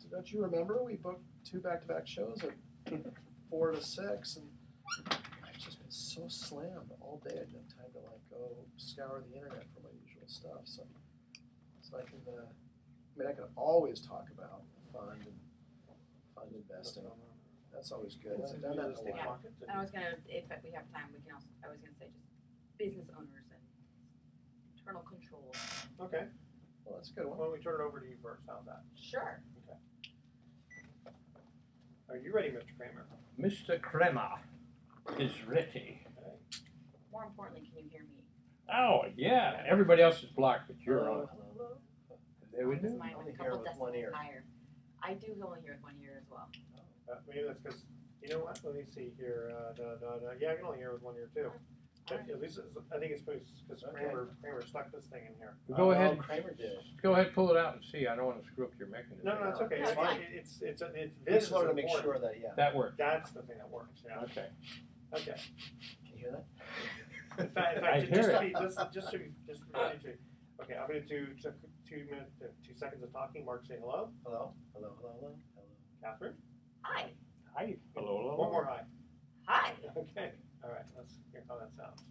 don't you remember we booked 2 back-to-back shows at 4 to 6, and I've just been so slammed all day. I didn't have time to like go scour the internet for my usual stuff. So I can, I can always talk about fund investing. That's always good. I've done that in a while. And I was gonna, if we have time, we can also. I was gonna say just business owners and internal controls. Okay. Well, that's a good one. Why don't we turn it over to you first? How's that? Sure. Okay. Are you ready, Mr. Kramer? Mr. Kramer is ready. Okay. More importantly, can you hear me? Oh, yeah. Everybody else is blocked, but you're on. Hello. There we Mine's do. mine Only with a hear couple with one decibels ear. higher. I do only hear with one ear as well. Maybe that's because, you know what? Let me see here. Yeah, I can only hear with one ear too. But at least I think it's because Kramer stuck this thing in here. Go ahead. Kramer did. Go ahead, pull it out and see. I don't want to screw up your mechanism. No, it's okay. No, it's fine. It's We this just wanted to is make important. sure that, yeah. That works. That's the thing that works. Yeah. Okay. Okay. Can you hear that? In fact, I hear it. just to be okay, I'm going to do 2 minutes, 2 seconds of talking. Mark, say hello. Hello. Catherine. Hi. Hi. Hello. One more hi. Hi. Okay. All right. Let's hear how that sounds.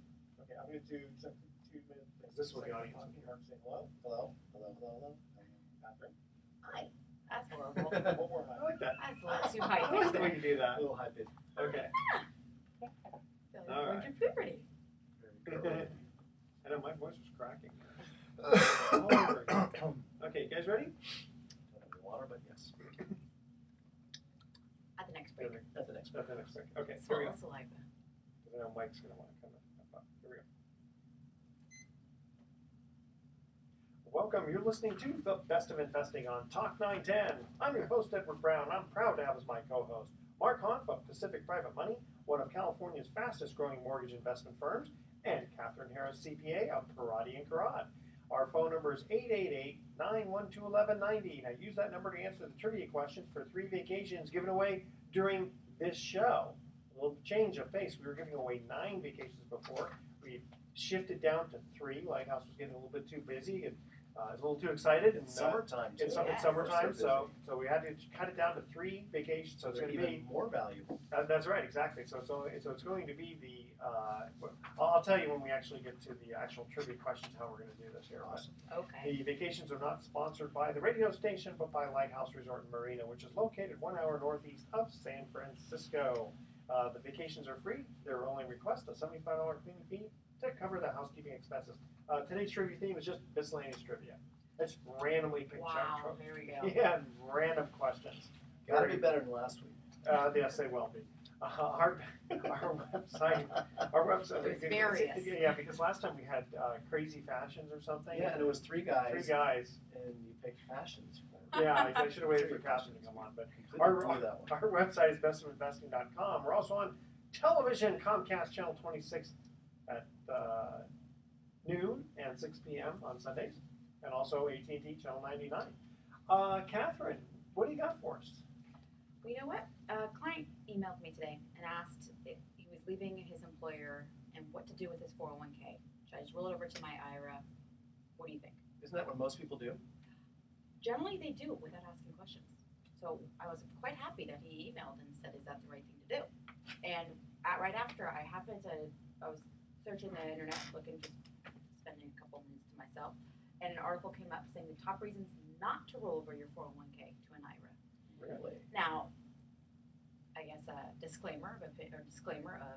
Okay, I'm going to do 2 minutes. This is what the audience Mark, can hear. say hello. Catherine. Hi. That's horrible. One more I hi. like that. That's a little too high. I like the way you do that. A little high pitch. Okay. Feel like All going right. through puberty. I know my voice was cracking. Oh, okay, you guys ready? Water, but yes. At the next break. At the next That's the next thing. Okay, here we Swallow go. saliva. Because I know Mike's going to want to come up. Here we go. Welcome. You're listening to The Best of Investing on Talk 910. I'm your host, Edward Brown. I'm proud to have as my co-host Mark Hanf of Pacific Private Money, one of California's fastest growing mortgage investment firms, and Kathryn Harris, CPA of Parati & Karad. Our phone number is 888-912-1190. Now use that number to answer the trivia questions for 3 vacations given away during this show. A little change of pace. We were giving away 9 vacations before. We shifted down to 3. Lighthouse was getting a little bit too busy and I was a little too excited. It's summertime, too. It's Yes. summertime, So so we had to cut it down to 3 vacations. So it's they're going to even be more valuable. that's right, exactly. So it's going to be the. I'll tell you when we actually get to the actual trivia questions how we're going to do this here. Awesome. Okay. The vacations are not sponsored by the radio station, but by Lighthouse Resort and Marina, which is located 1 hour northeast of San Francisco. The vacations are free. Their only request a $75 cleaning fee to cover the housekeeping expenses. Today's trivia theme is just miscellaneous trivia. It's randomly picked Wow. out. Here we go. Yeah, random questions. Got to be better than last week. Yes, they will be. Our website. It was various. Yeah, because last time we had crazy fashions or something. Yeah, and it was 3 guys. 3 guys. And you picked fashions for Yeah, I should have waited for Kathryn to come on, but Completely our blew that one. website is bestofinvesting.com. We're also on television, Comcast Channel 26 at noon and 6 p.m. on Sundays, and also AT&T Channel 99. Kathryn, what do you got for us? Well, you know what? A client emailed me today and asked if he was leaving his employer and what to do with his 401k. Should I just roll it over to my IRA? What do you think? Isn't that what most people do? Generally, they do without asking questions. So I was quite happy that he emailed and said, "Is that the right thing to do?" And right after, I was searching the internet, looking, just spending a couple minutes to myself, and an article came up saying the top reasons not to roll over your 401k to an IRA. Really? Now, I guess a disclaimer of opinion or disclaimer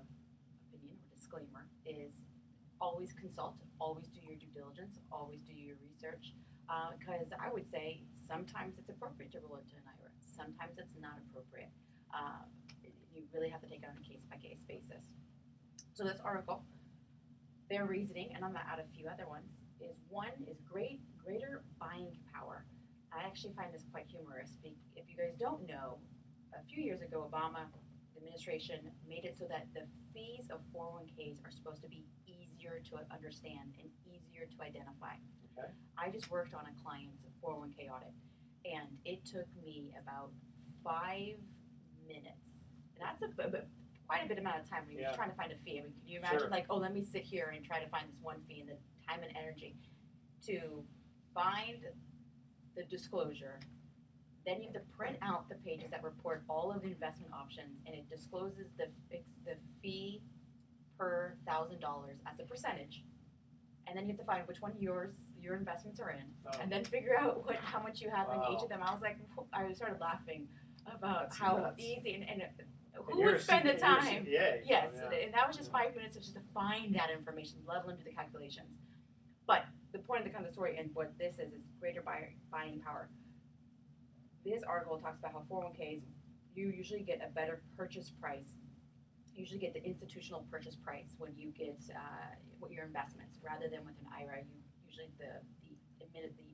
is always consult, always do your due diligence, always do your research. Because I would say sometimes it's appropriate to roll into an IRA, sometimes it's not appropriate. You really have to take it on a case-by-case basis. So this article, their reasoning, and I'm going to add a few other ones, is greater buying power. I actually find this quite humorous. If you guys don't know, a few years ago, Obama administration made it so that the fees of 401ks are supposed to be easier to understand and easier to identify. Okay. I just worked on a client's 401k audit, and it took me about 5 minutes. And that's quite a bit amount of time when you're just trying to find a fee. I mean, can you imagine, like, oh, let me sit here and try to find this one fee, and the time and energy to find the disclosure, Then you have to print out the pages that report all of the investment options, and it discloses the fee per $1,000 as a percentage. And then you have to find which one your investments are in, and then figure out how much you have in each of them. I was like, I started laughing about That's how nuts. easy and who you're would spend the time? CPA, Yes, so, yeah. and that was just 5 minutes of just to find that information, let alone do the calculations. But the point of the kind of story and what this is greater buying power. This article talks about how 401ks, you usually get a better purchase price. You usually get the institutional purchase price when you get what your investments, rather than with an IRA. You usually the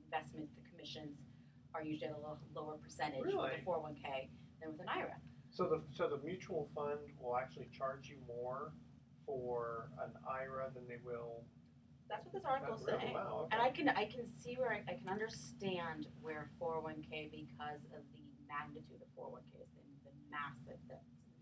investment, the commissions are usually at a little lower percentage with Really? a 401k than with an IRA. So the mutual fund will actually charge you more for an IRA than they will. That's what this article's Really? saying. Wow, okay. And I can see where I can understand where 401k, because of the magnitude of 401ks and the mass that's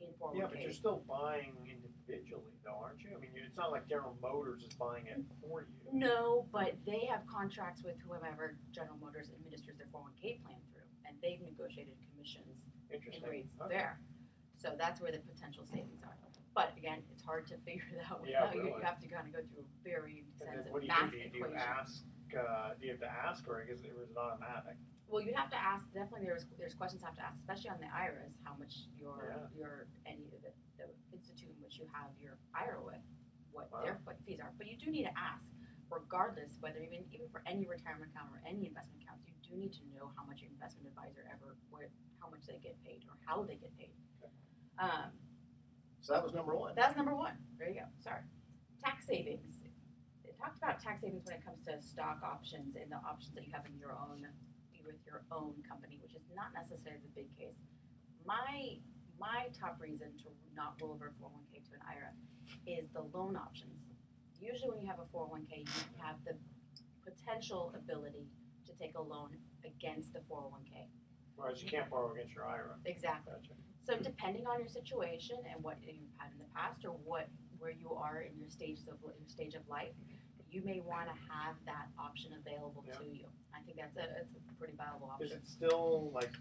in 401ks. Yeah, but you're still buying individually, though, aren't you? I mean, it's not like General Motors is buying it for you. No, but they have contracts with whoever General Motors administers their 401k plan through, and they've negotiated commissions and Interesting. rates Okay. there. So that's where the potential savings are. But again, it's hard to figure that out. Yeah, You really. have to kind of go through a very And then extensive what do you math do? Do equation. you ask? Do you have to ask, or is it automatic? Well, you have to ask. Definitely, there's questions you have to ask, especially on the IRAs. How much your any of the institute in which you have your IRA with, what their fees are. But you do need to ask, regardless whether even for any retirement account or any investment accounts, you do need to know how much your investment advisor how much they get paid or how they get paid. So that was number one. That's number one. There you go. Sorry. Tax savings. It talked about tax savings when it comes to stock options and the options that you have in your own with your own company, which is not necessarily the big case. My top reason to not roll over 401k to an IRA is the loan options. Usually when you have a 401k, you have the potential ability to take a loan against the 401k. Whereas you can't borrow against your IRA. Exactly. Gotcha. So depending on your situation and what you've had in the past or where you are in your stage of life, you may want to have that option available to you. I think it's a pretty viable Is option. it still like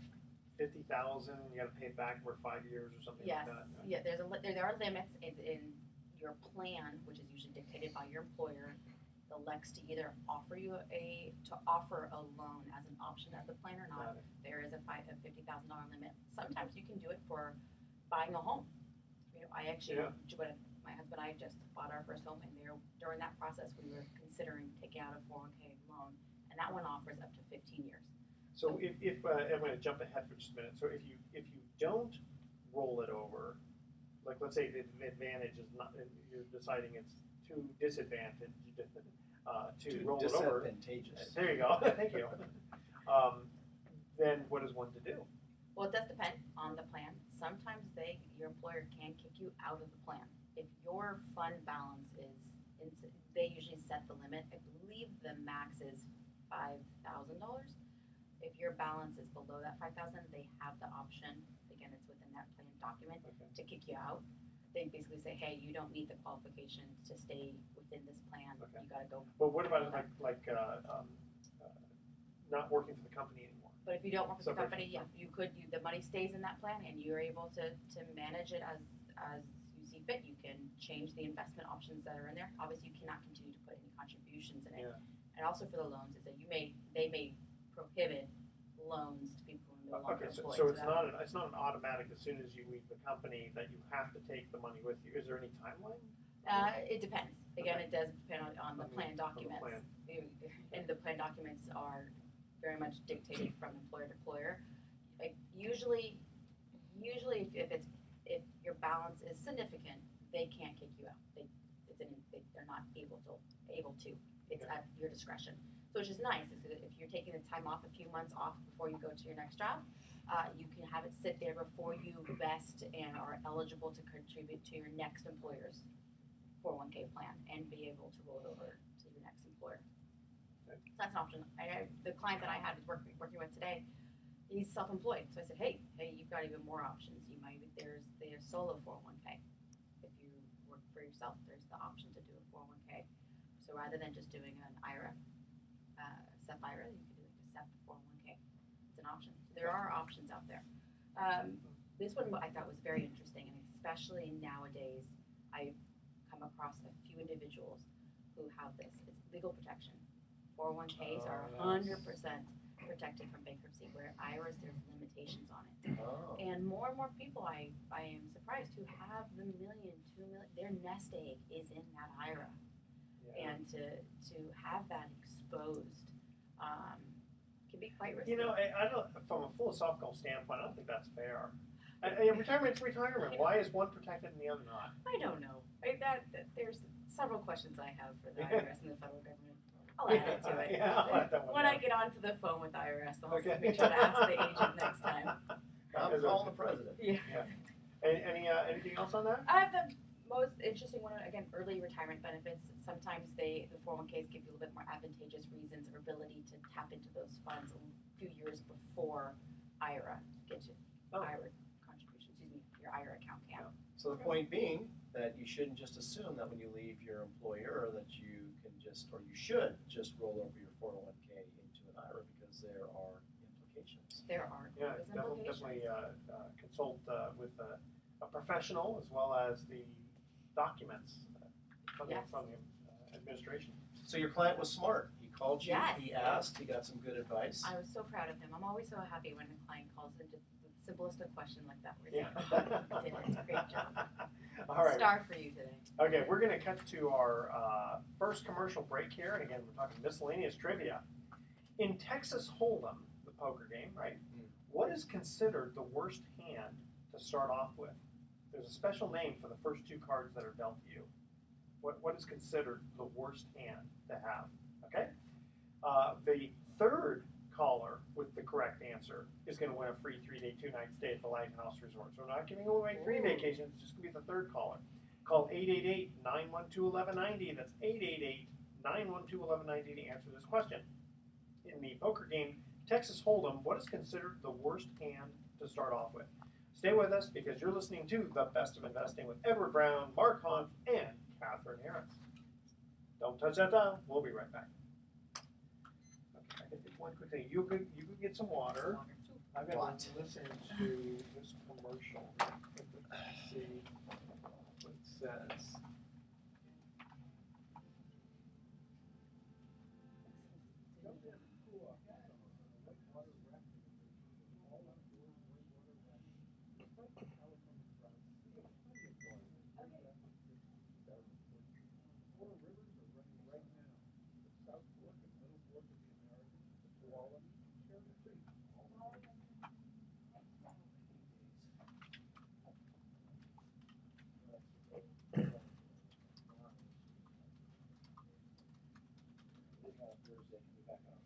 50,000? You got to pay it back for 5 years or something Yes. like that? Yeah. There are limits in your plan, which is usually dictated by your employer. Elects to either offer a loan as an option of the plan or not. Got it. There is a $50,000 limit. Sometimes you can do it for buying a home. I actually, my husband and I just bought our first home, and during that process, we were considering taking out a 401k loan, and that one offers up to 15 years. So if I'm going to jump ahead for just a minute. So if you don't roll it over, like let's say the advantage is not, you're deciding it's too disadvantaged to roll it over. Disadvantageous. There you go. Thank you. Then what is one to do? Well, it does depend on the plan. Sometimes your employer can kick you out of the plan. If your fund balance they usually set the limit. I believe the max is $5,000. If your balance is below that $5,000, they have the option. Again, it's within that plan document to kick you out. They basically say, hey, you don't meet the qualifications to stay within this plan. Okay. You got to go. But what about not working for the company anymore? But if you don't work for the Separation. company, the money stays in that plan, and you're able to manage it as you see fit. You can change the investment options that are in there. Obviously, you cannot continue to put any contributions in it. Yeah. And also for the loans, is that they may prohibit loans to people who are no longer Okay, so employed. it's not an automatic as soon as you leave the company that you have to take the money with you. Is there any timeline? It depends. Again, Okay. it does depend on the plan On the documents. plan. And the plan documents are very much dictated from employer to employer. Like usually if your balance is significant, they can't kick you out. They're not able to. It's Okay. at your discretion. So which is nice. If you're taking the time off, a few months off before you go to your next job, you can have it sit there before you vest and are eligible to contribute to your next employer's 401k plan and be able to roll it over to your next employer. Okay. So that's an option. The client that I had working with today, he's self-employed. So I said, hey, you've got even more options. There's solo 401k. If you work for yourself, there's the option to do a 401k. So rather than just doing an IRA, SEP IRA, you can do a SEP 401k. It's an option. There are options out there. This one I thought was very interesting, and especially nowadays, I've come across a few individuals who have this. It's legal protection. 401ks are 100% protected from bankruptcy, where IRAs, there's limitations on it. Oh. And more people, I am surprised, who have the $1 million, $2 million, their nest egg is in that IRA. Yeah. And to have that exposed can be quite risky. You know, I don't. From a philosophical standpoint, I don't think that's fair. Retirement's retirement. Why is one protected and the other not? I don't know. There's several questions I have for the IRS and the federal government. I'll add it to it. Yeah, I'll add that one When down. I get onto the phone with IRS, I'll Okay. make sure to ask the agent next time. I'm calling the president. Yeah. Anything else on that? The most interesting one, again, early retirement benefits. Sometimes the 401ks give you a little bit more advantageous reasons or ability to tap into those funds a few years before IRA gets you. IRA contribution, your IRA account. Yeah. So the point being that you shouldn't just assume that when you leave your employer that you can just, or you should just roll over your 401k into an IRA, because there are implications. There are Definitely consult with a professional, as well as the documents from Yes. the administration. So your client was smart. He called you, Yes. he asked, he got some good advice. I was so proud of him. I'm always so happy when a client calls in just the simplest of question like that. Where Yeah. you did it. Great job. All right. Star for you today. Okay, we're going to cut to our first commercial break here, and again, we're talking miscellaneous trivia. In Texas Hold'em, the poker game, right? What is considered the worst hand to start off with? There's a special name for the first two cards that are dealt to you. What is considered the worst hand to have? Okay. The third caller with the correct answer is going to win a free 3-day, 2-night stay at the Lighthouse Resort. So we're not giving away free vacations, it's just going to be the third caller. Call 888-912-1190. That's 888-912-1190 to answer this question. In the poker game Texas Hold'em, what is considered the worst hand to start off with? Stay with us, because you're listening to The Best of Investing with Edward Brown, Mark Hunt, and Kathryn Harris. Don't touch that dial. We'll be right back. Okay, I can do one quick thing. You could get some water. I'm going What? to listen to this commercial. See what it says.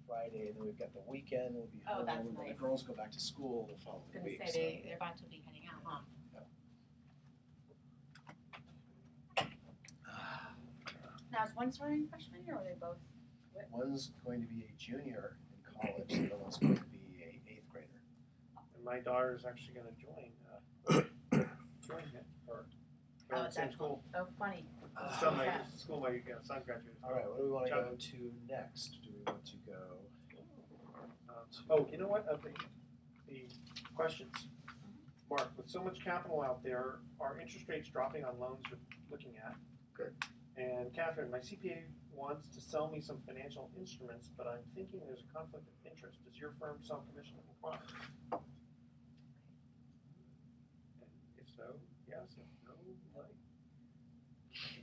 Friday, and then we've got the weekend. We'll be Oh, home, that's and then nice. the girls go back to school the I following was going week. to say they're about to be heading out, huh? Now, is one starting freshman, or are they both? One's going to be a junior in college, the other one's going to be a 8th grader. And my daughter's actually going to join it, or go to the same school. Oh, funny. Son, Yeah. school my son graduated. All right, what do we want to Chuck. go to next? Do we want to go? Oh, you know what? The questions. Mark, with so much capital out there, are interest rates dropping on loans you're looking at? Good. And Kathryn, my CPA wants to sell me some financial instruments, but I'm thinking there's a conflict of interest. Does your firm sell commissionable products? And if so, yes. If no, why? Okay.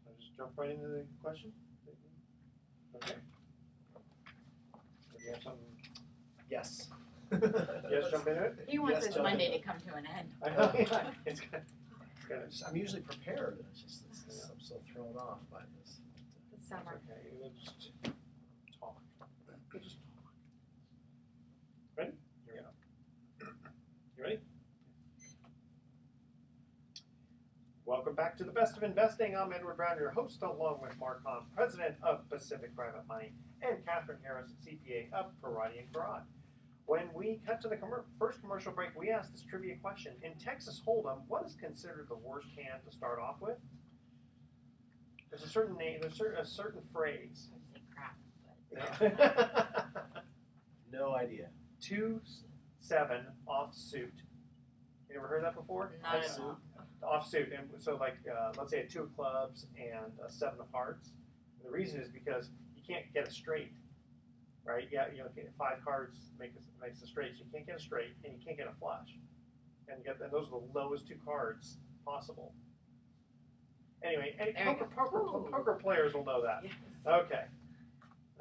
I'll just jump right into the question. Okay. Do you have something? Yes. Yes, jump into it. He wants Yes, his John. Monday to come to an end. I know, yeah. It's good. It's good. I'm usually prepared. It's just I'm so thrown off by this. It's It's summer. okay. We'll just talk. We'll just talk. Ready? Here we go. You ready? Welcome back to the Best of Investing. I'm Edward Brown, your host, along with Mark Hahn, president of Pacific Private Money, and Kathryn Harris, CPA of Parati and Garage. When we cut to the first commercial break, we asked this trivia question. In Texas Hold'em, what is considered the worst hand to start off with? There's a certain name, there's a certain phrase. I would say crap, but No idea. 2-7 offsuit. You ever heard that before? not at all. Offsuit, and so like let's say a 2 of clubs and a 7 of hearts. And the reason is because you can't get a straight, right? Yeah, 5 cards makes a straight, so you can't get a straight, and you can't get a flush, and those are the lowest 2 cards possible. Anyway, poker players will know that. Yes. Okay.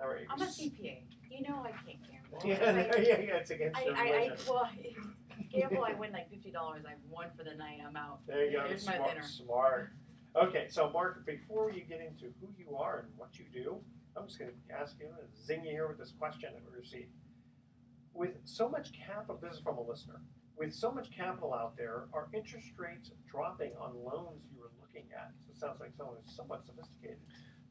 All right. I'm a CPA. You know I can't gamble. Yeah, it's against your religion. Gamble, I win like $50. I've won for the night. I'm out. There you go. Here's my dinner. Smart. Okay, so Mark, before you get into who you are and what you do, I'm just going to ask you, zing you here with this question that we received. With so much capital, this is from a listener, with so much capital out there, are interest rates dropping on loans you were looking at? So it sounds like someone who's somewhat sophisticated.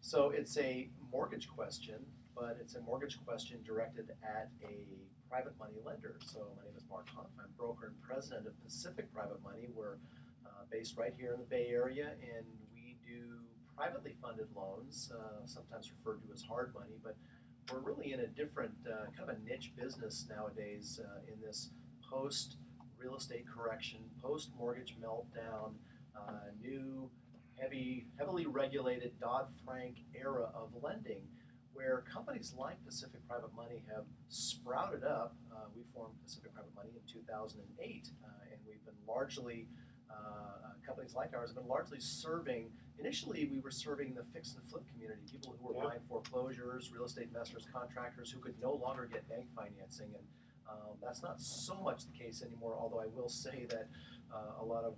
So it's a mortgage question, but it's a mortgage question directed at a private money lender. So my name is Mark Huff. I'm broker and president of Pacific Private Money. We're based right here in the Bay Area, and we do privately funded loans, sometimes referred to as hard money, but we're really in a different kind of a niche business nowadays in this post-real estate correction, post-mortgage meltdown, new heavily regulated Dodd-Frank era of lending, where companies like Pacific Private Money have sprouted up. We formed Pacific Private Money in 2008, and we've been largely, companies like ours have been largely serving, initially we were serving the fix and flip community, people who were buying foreclosures, real estate investors, contractors who could no longer get bank financing, and that's not so much the case anymore, although I will say that a lot of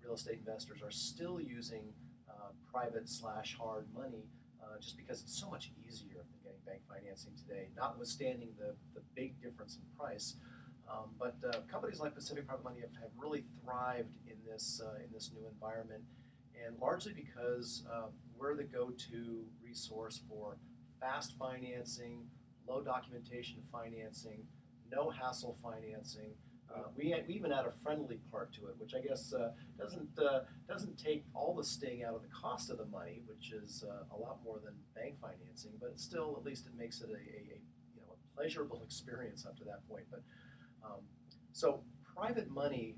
real estate investors are still using private/hard money just because it's so much easier than getting bank financing today, notwithstanding the big difference in price. But companies like Pacific Private Money have really thrived in this new environment, and largely because we're the go-to resource for fast financing, low documentation financing, no hassle financing. We even add a friendly part to it, which I guess doesn't take all the sting out of the cost of the money, which is a lot more than bank financing, but it's still, at least it makes it a pleasurable experience up to that point. But so private money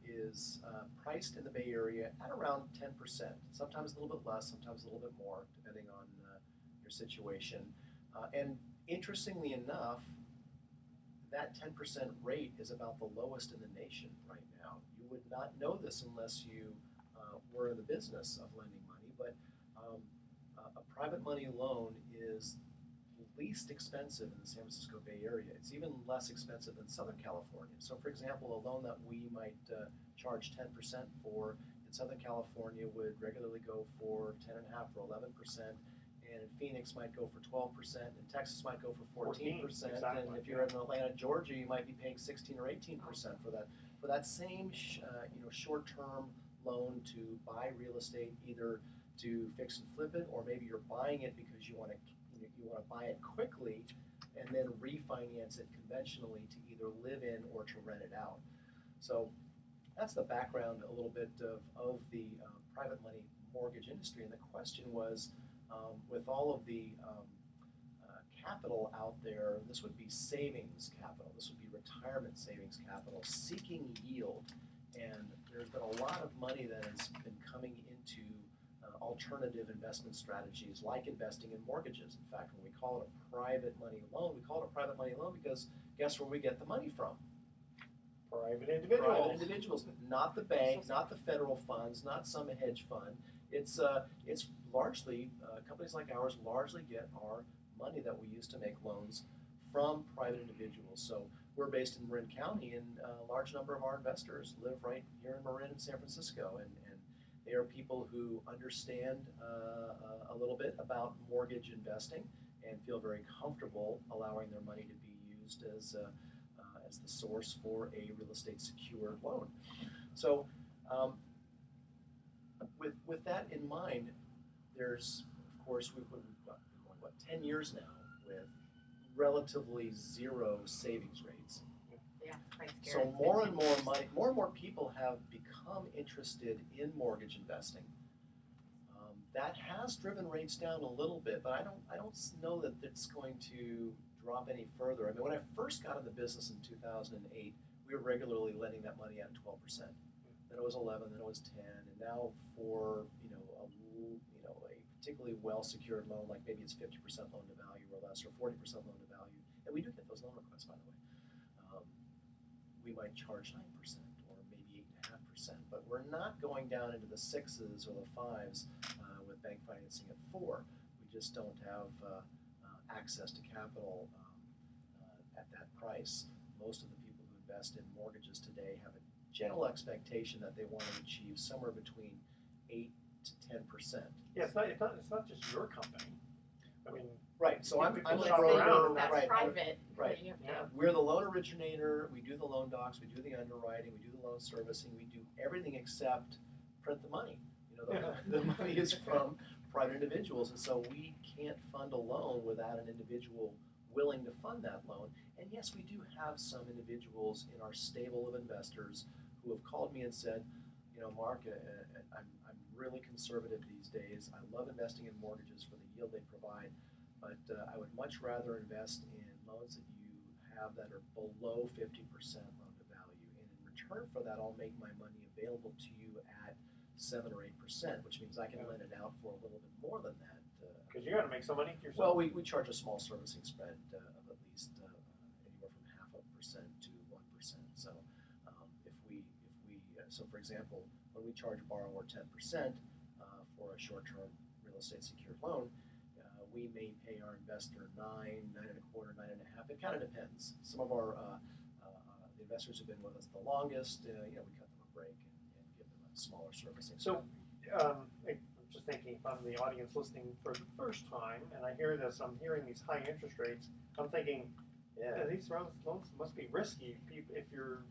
is priced in the Bay Area at around 10%, sometimes a little bit less, sometimes a little bit more, depending on your situation. And interestingly enough, that 10% rate is about the lowest in the nation right now. You would not know this unless you were in the business of lending money, but a private money loan is least expensive in the San Francisco Bay Area. It's even less expensive than Southern California. So for example, a loan that we might charge 10% for in Southern California would regularly go for 10.5 or 11%. And in Phoenix might go for 12%, and Texas might go for 14%, exactly. And if you're in Atlanta, Georgia, you might be paying 16 or 18% for that same short-term loan to buy real estate, either to fix and flip it, or maybe you're buying it because you want to buy it quickly and then refinance it conventionally to either live in or to rent it out. So that's the background a little bit of the private money mortgage industry, and the question was, with all of the capital out there, this would be savings capital, this would be retirement savings capital seeking yield, and there's been a lot of money that has been coming into alternative investment strategies like investing in mortgages. In fact, when we call it a private money loan, we call it a private money loan because guess where we get the money from? Private individuals. Private individuals, not the bank, not the federal funds, not some hedge fund. It's largely, companies like ours largely get our money that we use to make loans from private individuals. So we're based in Marin County, and a large number of our investors live right here in Marin and San Francisco, and they are people who understand a little bit about mortgage investing and feel very comfortable allowing their money to be used as the source for a real estate secured loan. So with that in mind, there's, of course, we've been going 10 years now with relatively zero savings rates. Yeah, quite So scary. more and more money, more and more people have become interested in mortgage investing. That has driven rates down a little bit, but I don't know that it's going to drop any further. I mean, when I first got in the business in 2008, we were regularly lending that money at 12%. Then it was 11, then it was 10, and now for a particularly well-secured loan, like maybe it's 50% loan to value or less, or 40% loan to value, and we do get those loan requests, by the way. We might charge 9% or maybe 8.5%, but we're not going down into the 6s or the 5s with bank financing at 4. We just don't have access to capital at that price. Most of the people who invest in mortgages today have a general expectation that they want to achieve somewhere between 8 to 10%. Yeah, it's not just your company. I mean, right. So I'm people a shop broker. around. That's Right. private. Right. You have to- Yeah. We're the loan originator. We do the loan docs. We do the underwriting. We do the loan servicing. We do everything except print the money. The money is from private individuals, and so we can't fund a loan without an individual willing to fund that loan. And yes, we do have some individuals in our stable of investors who have called me and said, Mark, I'm really conservative these days. I love investing in mortgages for the yield they provide, but I would much rather invest in loans that you have that are below 50% loan to value. And in return for that, I'll make my money available to you at 7 or 8%, which means I can lend it out for a little bit more than that. Because you got to make some money yourself. Well, we charge a small servicing spread of at least anywhere from 0.5% to 1%. So so for example, when we charge a borrower 10% for a short-term real estate secured loan, we may pay our investor 9, 9.25, 9.5. It kind of depends. Some of our the investors who've been with us the longest, we cut them a break and give them a smaller servicing. So, I'm just thinking, if I'm the audience listening for the first time, and I hear this, I'm hearing these high interest rates, I'm thinking, yeah, these loans must be risky. If you're,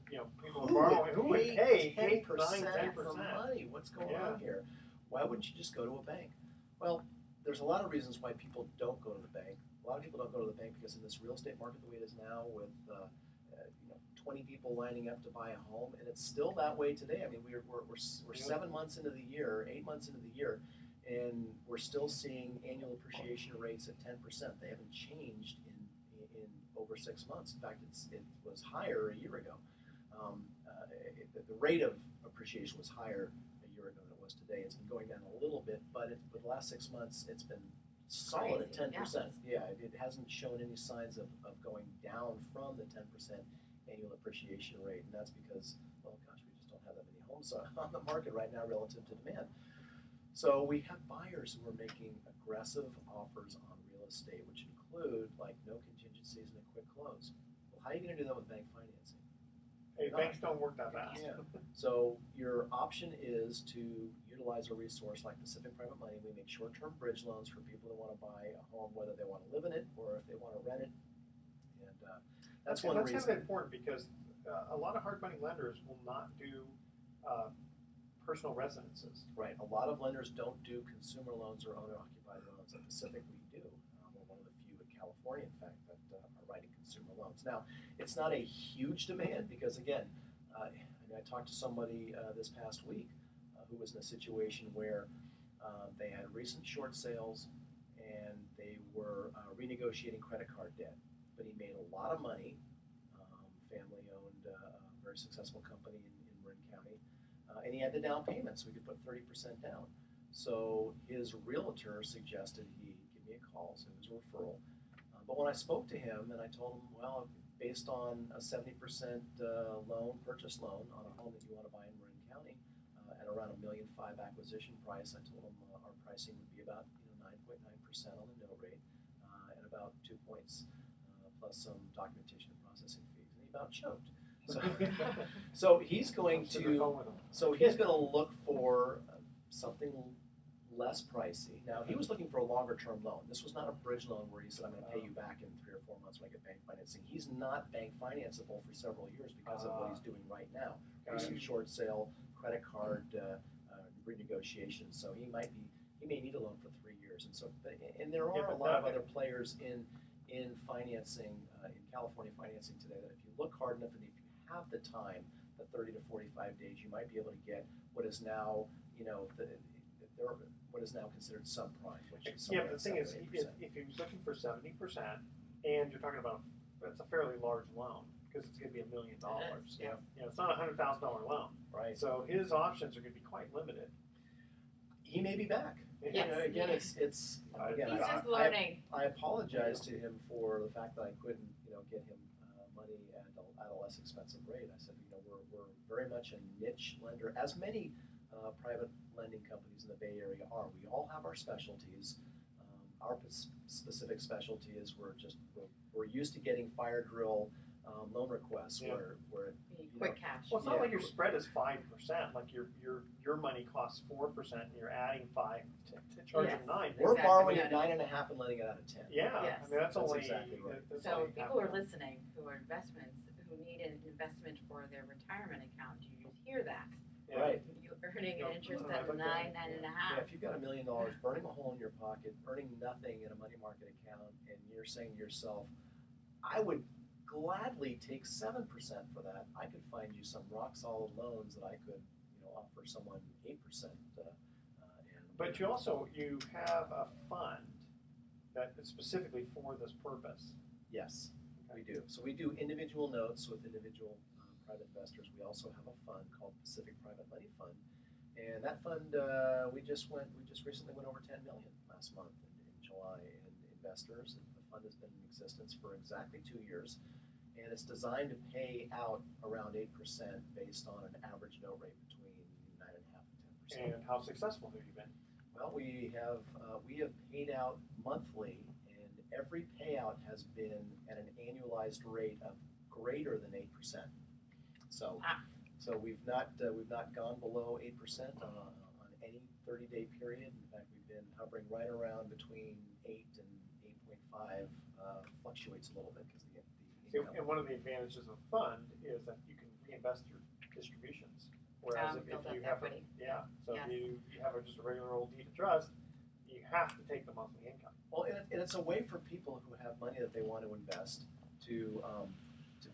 people are borrowing, who would pay 8, 9, 10%? For money? What's going on here? Why wouldn't you just go to a bank? Well, there's a lot of reasons why people don't go to the bank. A lot of people don't go to the bank because in this real estate market the way it is now, with 20 people lining up to buy a home, and it's still that way today. I mean, we're 7 months into the year, 8 months into the year, and we're still seeing annual appreciation rates at 10%. They haven't changed in over 6 months. In fact, it was higher a year ago. The rate of appreciation was higher a year ago than it was today. It's been going down a little bit, but for the last 6 months, it's been solid at 10%. Yeah, it hasn't shown any signs of going down from the 10% annual appreciation rate, and that's because, well, gosh, we just don't have that many homes on the market right now relative to demand. So we have buyers who are making aggressive offers on real estate, which include like no contingencies and a quick close. Well, how are you going to do that with bank financing? Hey, banks don't work that fast. Yeah. So your option is to utilize a resource like Pacific Private Money. We make short-term bridge loans for people who want to buy a home, whether they want to live in it or if they want to rent it. And that's one reason. That's kind of important because a lot of hard money lenders will not do personal residences. Right. A lot of lenders don't do consumer loans or owner-occupied loans. At Pacific, we do. We're one of the few in California, in fact, that are writing consumer loans. Now, it's not a huge demand because, again, I talked to somebody this past week who was in a situation where they had recent short sales and they were renegotiating credit card debt. But he made a lot of money, family-owned, very successful company in Marin County, and he had the down payment, so we could put 30% down. So his realtor suggested he give me a call, so it was a referral. But when I spoke to him and I told him, well, based on a 70% purchase loan on a home that you want to buy in Marin County at around $1.5 million acquisition price, I told him our pricing would be about 9.9% on the note rate and about 2 points plus some documentation and processing fees, and he about choked. So he's going to look for something less pricey. Now, he was looking for a longer-term loan. This was not a bridge loan where he said, I'm going to pay you back in 3 or 4 months when I get bank financing. He's not bank financeable for several years because of what he's doing right now. Recent short sale, credit card renegotiation. So he may need a loan for 3 years. And so, and there are a lot of other players in in financing, in California financing today, that if you look hard enough and if you have the time, the 30 to 45 days, you might be able to get what is now, what is now considered subprime, which is Yeah, somewhere but the thing at is, 7 if, 8%. if you're looking for 70%, and you're talking about, that's a fairly large loan, because it's gonna be $1 million. Yeah. It's not a $100,000 loan. Right. So his options are gonna be quite limited. He may be back. Yes. Again, it's again, He's just I learning. apologize to him for the fact that I couldn't, get him money at a less expensive rate. I said, we're very much a niche lender, as many private lending companies in the Bay Area are. We all have our specialties. Our specific specialty is we're used to getting fire drill loan requests where Quick cash. Well, it's not Yeah. like your spread is 5%, like your money costs 4% and you're adding 5 to charge Yes. them 9. we're Exactly. borrowing Yeah. at 9.5 and lending it out of 10. Yeah, Yes. I mean, that's only, exactly right. that's So only people who are listening, who are investments, who need an investment for their retirement account, you hear that. Yeah. Right. You're earning an interest I at like that. 9.5. Yeah, if you've got $1 million burning a hole in your pocket, earning nothing in a money market account, and you're saying to yourself, I would gladly take 7% for that. I could find you some rock solid loans that I could, offer someone 8%. But you have a fund that is specifically for this purpose. Yes, we do. So we do individual notes with individual private investors. We also have a fund called Pacific Private Money Fund, and that fund we just recently went over 10 million last month in July in investors. And the fund has been in existence for exactly 2 years, and it's designed to pay out around 8% based on an average note rate between 9.5% and 10%. And how successful have you been? Well, we have paid out monthly, and every payout has been at an annualized rate of greater than 8%. So, we've not gone below 8% on any 30-day period. In fact, we've been hovering right around between 8 and 8.5. Fluctuates a little bit because the income. And one of the advantages of a fund is that you can reinvest your distributions. Whereas if build up you have equity. so Yes. if you have just a regular old deed of trust, you have to take the monthly income. Well, and it's a way for people who have money that they want to invest to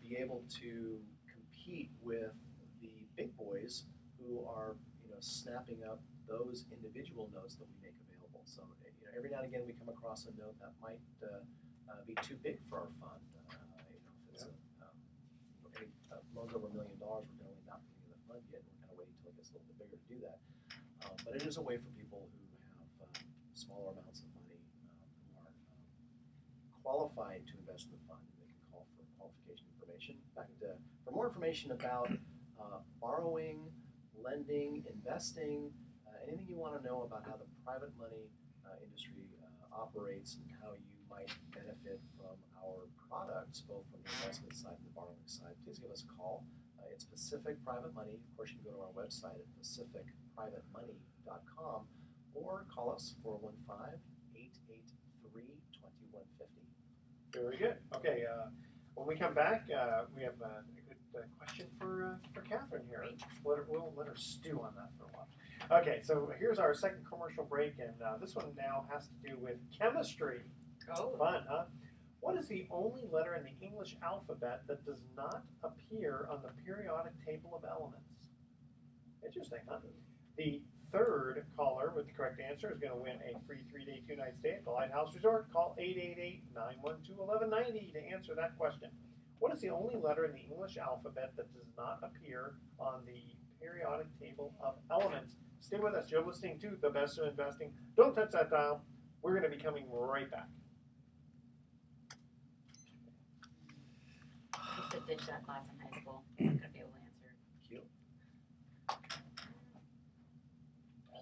be able to compete with the big boys who are snapping up those individual notes that we make available. So every now and again we come across a note that might be too big for our fund. If it's any loans over $1 million, we're generally not putting in the fund yet. We're kind of waiting until it gets a little bit bigger to do that. But it is a way for people who have smaller amounts of money who are qualified to invest in the fund, and they can call for qualification information. In fact, for more information about borrowing, lending, investing, anything you want to know about how the private money industry operates and how you might benefit from our products, both from the investment side and the borrowing side, please give us a call. It's Pacific Private Money. Of course, you can go to our website at pacificprivatemoney.com or call us 415-883-2150. Very good. Okay, when we come back, we have a good question for Kathryn here. We'll let her stew on that for a while. Okay, so here's our second commercial break, and this one now has to do with chemistry. Oh. Fun, huh? What is the only letter in the English alphabet that does not appear on the periodic table of elements? Interesting, huh? The third caller with the correct answer is going to win a free 3-day, 2-night stay at the Lighthouse Resort. Call 888-912-1190 to answer that question. What is the only letter in the English alphabet that does not appear on the periodic table of elements? Stay with us. You're listening to The Best of Investing. Don't touch that dial. We're going to be coming right back. I used to ditch that class in high school. I'm not going to be able to answer. Cute.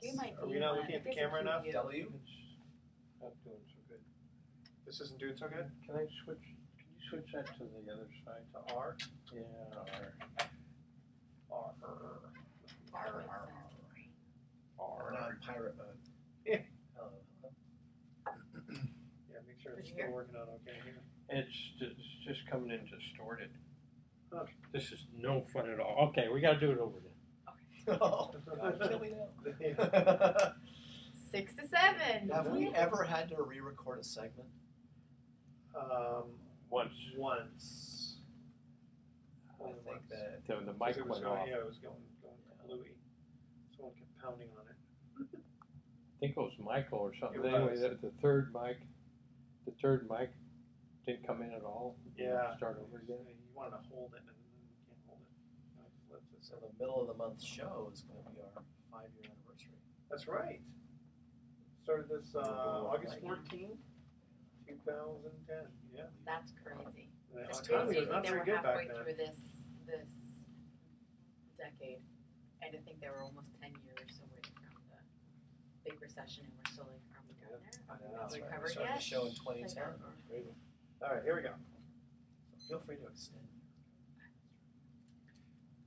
Q might Are be we not one. looking at the There's a camera Q enough? U. W? It's not doing so good. This isn't doing so good? Can you switch that to the other side? To R? Yeah, or R. We're not in pirate mode. Yeah. Hello. Yeah, make sure Did it's you still hear? working out okay here. it's just coming in distorted. Huh. This is no fun at all. Okay, we got to do it over then. Oh, God, kill me now. 6 to 7. Have we ever had to re-record a segment? Once I think that the mic it was went going, off. yeah, it was going bluey. Someone kept pounding on it. I think it was Michael or something. It Anyway, was. the third mic didn't come in at all. Yeah. Start over again. You wanted to hold it, and then you can't hold it. No, it just lets it. so the middle of the month show is going to be our 5-year anniversary. That's right. Started this August Like- 14th, 2010. Yeah. That's crazy. The It's economy crazy was not they very were good back halfway then. through this decade, and I think they were almost 10 years away from the big recession, and we're still like, are we done there? I Are we know. not That's right. We recovered started yet? the show in It's like, 2010. Crazy. All right, here we go. So feel free to extend.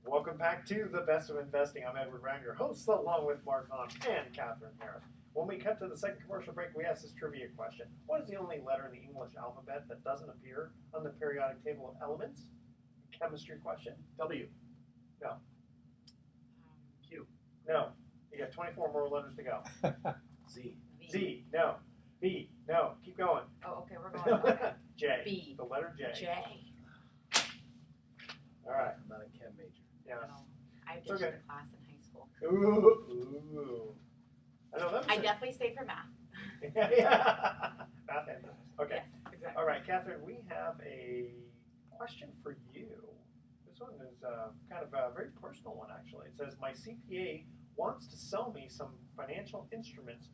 Welcome back to The Best of Investing. I'm Edward Brown, your host, along with Mark Hahn and Kathryn Harris. When we cut to the second commercial break, we ask this trivia question. What is the only letter in the English alphabet that doesn't appear on the periodic table of elements? Chemistry question. W. Um, Q. No. You got 24 more letters to go. Z. V. Z. No. B. No. Keep going. Oh, okay, we're going. Okay. J. B. The letter J. J. All right. I'm not a chem major. Yeah. No, I It's ditched okay. the class in high school. Ooh. I know that was I definitely stayed for math. yeah. Math and math. Okay. Yes, exactly. All right, Kathryn, we have a question for you. This one is kind of a very personal one, actually. It says, my CPA wants to sell me some financial instruments,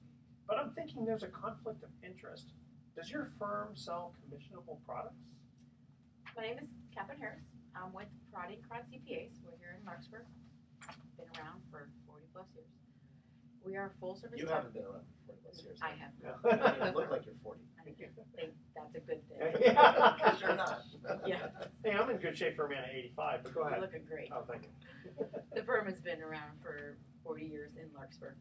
but I'm thinking there's a conflict of interest. Does your firm sell commissionable products? My name is Kathryn Harris. I'm with Crowd CPAs. We're here in Larkspur. Been around for 40 plus years. We are full service. You haven't been around for 40 plus years. I have. You look like you're 40. I think that's a good thing. Yeah. Because you're not. Yeah. Hey, I'm in good shape for a man at 85, but go You're ahead. looking great. Oh, thank you. The firm has been around for 40 years in Larkspur.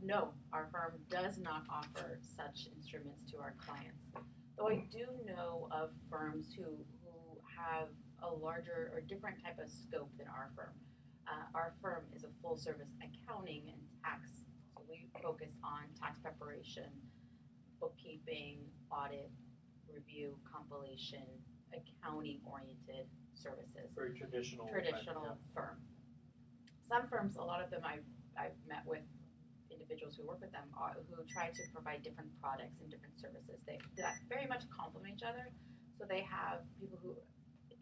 No, our firm does not offer such instruments to our clients. Though I do know of firms who have a larger or different type of scope than our firm. Our firm is a full service accounting and tax. So we focus on tax preparation, bookkeeping, audit, review, compilation, accounting oriented services. Very traditional. Traditional firm. Some firms, a lot of them I've met with individuals who work with them who try to provide different products and different services. They very much complement each other. So they have people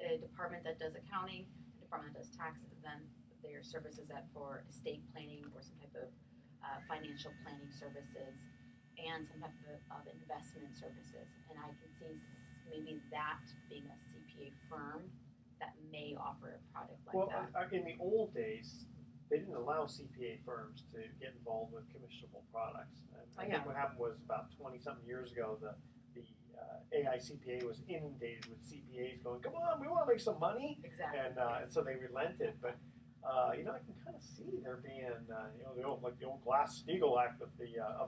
a department that does accounting, a department that does tax, then their services for estate planning or some type of financial planning services, and some type of investment services. And I can see maybe that being a CPA firm that may offer a product like that. In the old days, they didn't allow CPA firms to get involved with commissionable products. And I think what happened was about 20-something years ago, the AICPA was inundated with CPAs going, come on, we want to make some money. Exactly. And so they relented. But, I can kind of see there being, the old Glass-Steagall Act of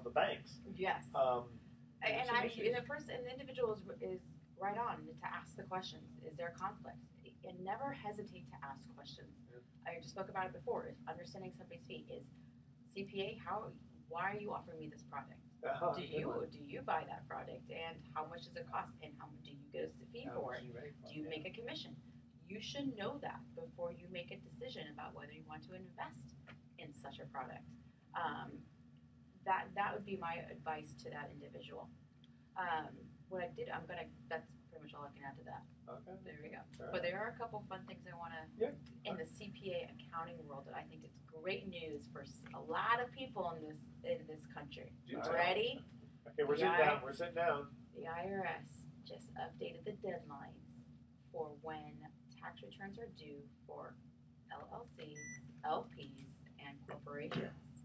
the banks. Yes. Some issues. The individual is right on to ask the questions. Is there a conflict? And never hesitate to ask questions. I just spoke about it before. Understanding somebody's fee is CPA. Why are you offering me this product? Do you buy that product, and how much does it cost, and how much do you get a fee for it? Do you make a commission? You should know that before you make a decision about whether you want to invest in such a product. That would be my advice to that individual. That's pretty much all I can add to that. Okay. There we go. All right. But there are a couple fun things I want to, in the CPA accounting world, that I think it's great news for a lot of people in this country. All right. Ready? Okay, we're sitting down. We're sitting down. The IRS just updated the deadlines for when tax returns are due for LLCs, LPs, and corporations.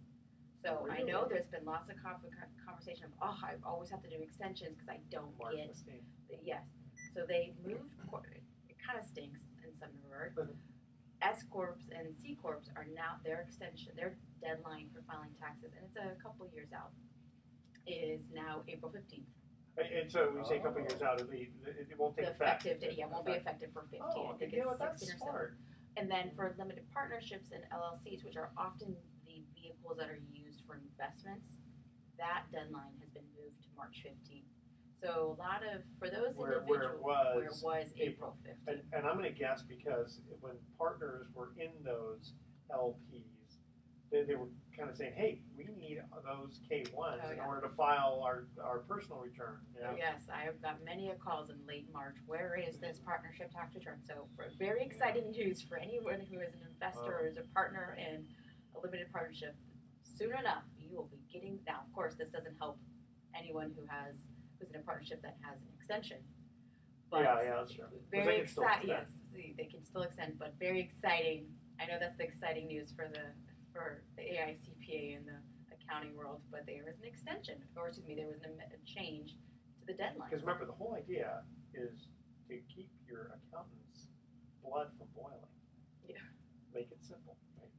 So I know there's been lots of conversation of, I always have to do extensions because I don't March get 15th. Yes. So they moved, it kind of stinks in some regard. S Corps and C Corps are now, their deadline for filing taxes, and it's a couple years out, is now April 15th. And so when you say a couple of years out, it won't take The effect. effective date, it won't be effective for 15. Oh, I think okay. it's That's 16 or 7. smart. And then for limited partnerships and LLCs, which are often the vehicles that are used for investments, that deadline has been moved to March 15th. So a lot of, for those Where it individuals, where it was was April 15th. And I'm going to guess because when partners were in those LPs, they were kind of saying, hey, we need those K1s Oh, in yeah. order to file our personal return. So yes, I have got many calls in late March. Where is this partnership tax return? So for very exciting news for anyone who is an investor or is a partner in a limited partnership. Soon enough, you will be getting. Now, of course, this doesn't help anyone who's in a partnership that has an extension. But Yeah, that's true. very They can still exciting. extend. Yes, they can still extend, but very exciting. I know that's the exciting news for the AICPA and the accounting world, but there was an extension, or excuse me, there was a change to the deadline. Because remember, the whole idea is to keep your accountant's blood from boiling. Yeah. Make it simple.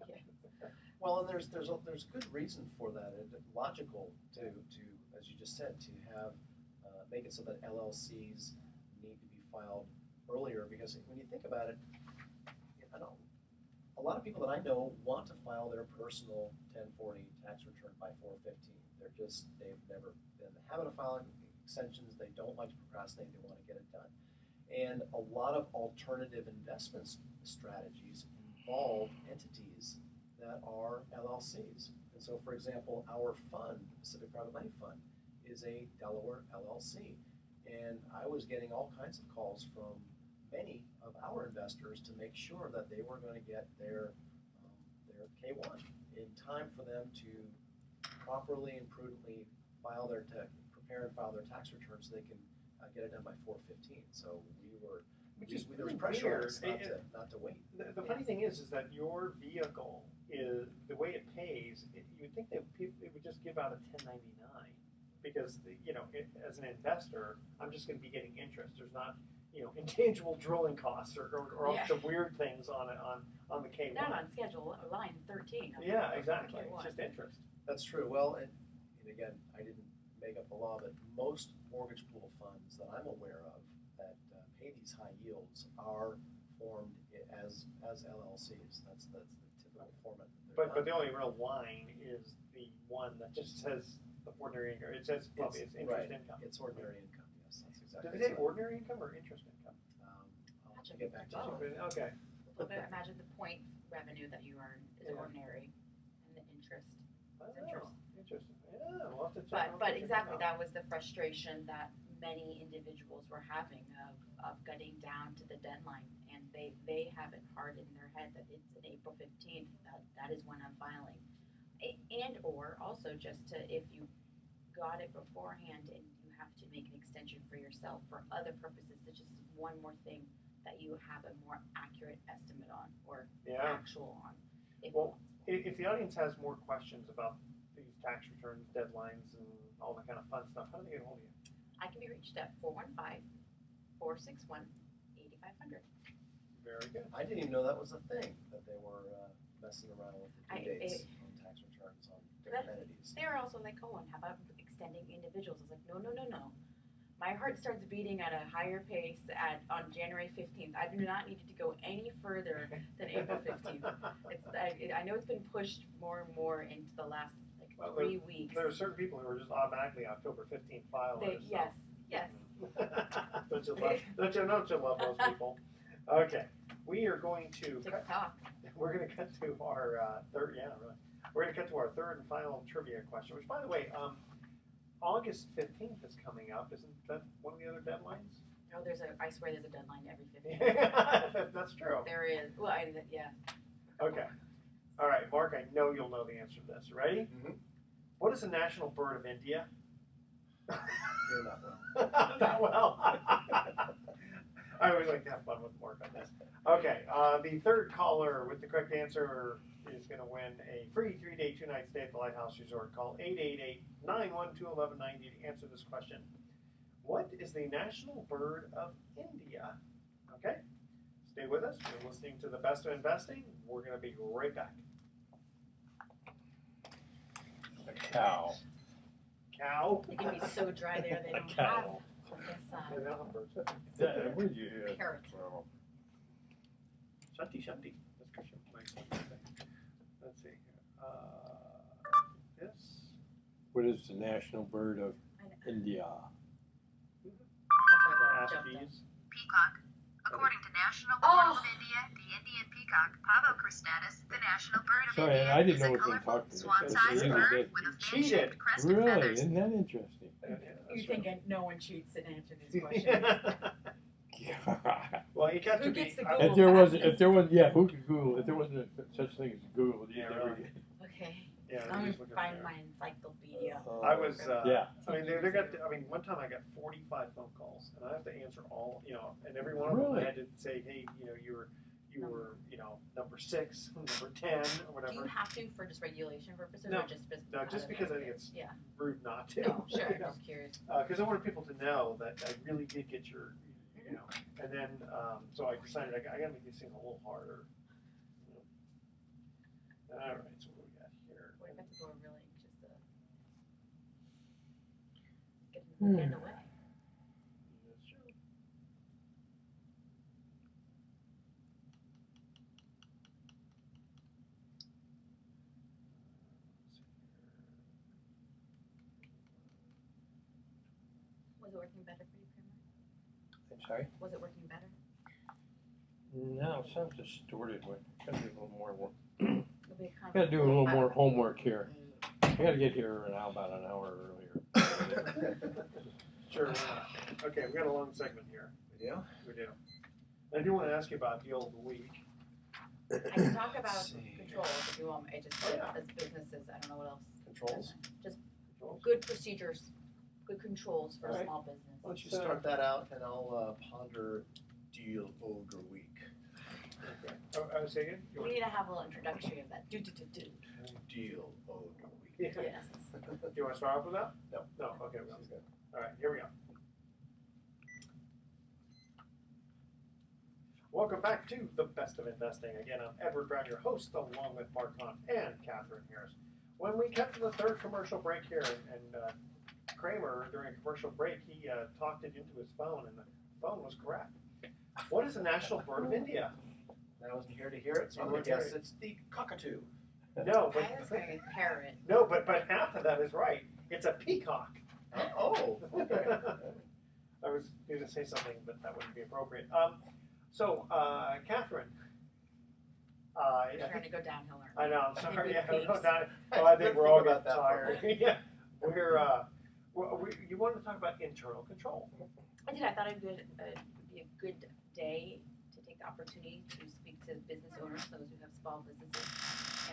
Right? Yeah. Well, and there's good reason for that. It's logical to as you just said, to have make it so that LLCs need to be filed earlier, because when you think about it, I don't. A lot of people that I know want to file their personal 1040 tax return by 4/15. They've never been in the habit of filing extensions. They don't like to procrastinate. They want to get it done. And a lot of alternative investment strategies involve entities that are LLCs. And so, for example, our fund, Pacific Private Money Fund, is a Delaware LLC. And I was getting all kinds of calls from many of our investors to make sure that they were going to get their K1 in time for them to properly and prudently prepare and file their tax returns so they can get it done by 4/15. So there was pressure on us not to wait. The funny thing is that your vehicle is the way it pays. You would think that it would just give out a 1099 because as an investor, I'm just going to be getting interest. There's not intangible drilling costs or the weird things on the K1. Not on schedule, line 13. Yeah, exactly. K1. It's just interest. That's true. Well, and again, I didn't make up the law, but most mortgage pool funds that I'm aware of that pay these high yields are formed as LLCs. That's the typical format. But the only real line is the one that just says the ordinary income. It says probably it's interest income. It's ordinary income. Yes, that's exactly. Does it say ordinary income or interest income? I'll have to get back to you. Okay. But imagine the point revenue that you earn is ordinary, and the interest is interest. Interesting. Yeah, we'll have to check. But exactly, that was the frustration that many individuals were having of getting down to the deadline, and they have it hard in their head that it's an April 15th, that is when I'm filing. And or also just to, if you got it beforehand and you have to make an extension for yourself for other purposes, it's just one more thing that you have a more accurate estimate on or actual on. If the audience has more questions about these tax returns, deadlines, and all that kind of fun stuff, how do they get a hold of you? I can be reached at 415-461-8500. Very good. I didn't even know that was a thing, that they were messing around with the due dates on tax returns on different entities. They were also like, oh, and how about extending individuals? I was like, no. My heart starts beating at a higher pace on January 15th. I do not need it to go any further than April 15th. I know it's been pushed more and more into the last 3 weeks. There are certain people who are just automatically October 15th filers. Yes. Don't you love those people? Okay, we are going to we're going to cut to our third. Yeah, really. We're going to cut to our third and final trivia question. Which, by the way, August 15th is coming up. Isn't that one of the other deadlines? No, I swear there's a deadline every 15th. That's true. There is. Well, yeah. Okay. All right, Mark, I know you'll know the answer to this. Ready? Mm-hmm. What is the national bird of India? You're not well. Not well. I always like to have fun with Mark on this. Okay, the third caller with the correct answer is going to win a free 3-day, 2-night stay at the Lighthouse Resort. Call 888-912-1190 to answer this question. What is the national bird of India? Okay, stay with us. You're listening to the Best of Investing. We're going to be right back. A cow. Cow? It can be so dry there they don't Cow. have this They don't have birds. Where'd you hear it carrot. from? Shanti. Let's go Let's see. This. What is the national bird of India? Ask jumped in. Jeeves. Peacock. According to National Oh. Portal of India, the Indian peacock, Pavo cristatus, the national bird of Sorry, India, I didn't is know a it was gonna colorful, talk to me. swan-sized You bird did. with a You cheated. fan-shaped crest and Really? feathers. Isn't that interesting? You think no one cheats in answering these questions? Well, you got Who to be. gets the I- gold? if there was, yeah, who could Google? If there wasn't such thing as Google, you'd Yeah, never right. get. Okay, Yeah, I'm just gonna looking find there. my encyclopedia. I was. Yeah. I mean, they got. I mean, one time I got 45 phone calls, and I have to answer all. And every one of them Really? I had to say, hey, you were, number 6, number 10, or Do you whatever. have to for just regulation purposes No. or just business? No, just because I think it's yeah. rude not to. No, sure. I'm just curious. Because I wanted people to know that I really did get your, and then so I decided I got to make these things a little harder. All right, so what do we got here? What if people are really anxious to get in the way? That's true. Was it working better for you, Kramer? I'm sorry? Was it working better? No, it sounds distorted. Gotta do a little more work. It'll be kind of Gotta do a little more homework here. I gotta get here about an hour earlier. Sure. Okay, we got a long segment here. We do? We do. I do want to ask you about the old week. I can talk about See. controls if you want. I just Oh, yeah. as businesses, I don't know what else. Controls? Just Controls? good procedures, good controls for All a right. small business. Why don't you start that out and I'll ponder Deal Ogre Week. Okay. I was saying. We need to have a little introduction of that. Do. Deal Ogre Week. Yeah. Yes. Do you want to start off with that? No. No. Okay. Sounds good. All right. Here we go. Welcome back to the Best of Investing. Again, I'm Edward Brown, your host, along with Mark Hunt and Kathryn Harris. When we cut to the third commercial break here, and Kramer, during a commercial break, he talked it into his phone, and the phone was correct. What is the national bird of India? I wasn't here to hear it, so I'm You going weren't to guess here. it's the cockatoo. No, I was going to parrot. no, but half of that is right. It's a peacock. Oh, okay. I was going to say something, but that wouldn't be appropriate. So, Kathryn. You're trying to go downhill. aren't I you? know. I'm sorry. Big Yeah, peaks. no, not, well, I think Good we're thing all about getting that tired. Yeah, you wanted to talk about internal control. I did. I thought it would be a good day to take the opportunity to speak to business owners, those who have small businesses,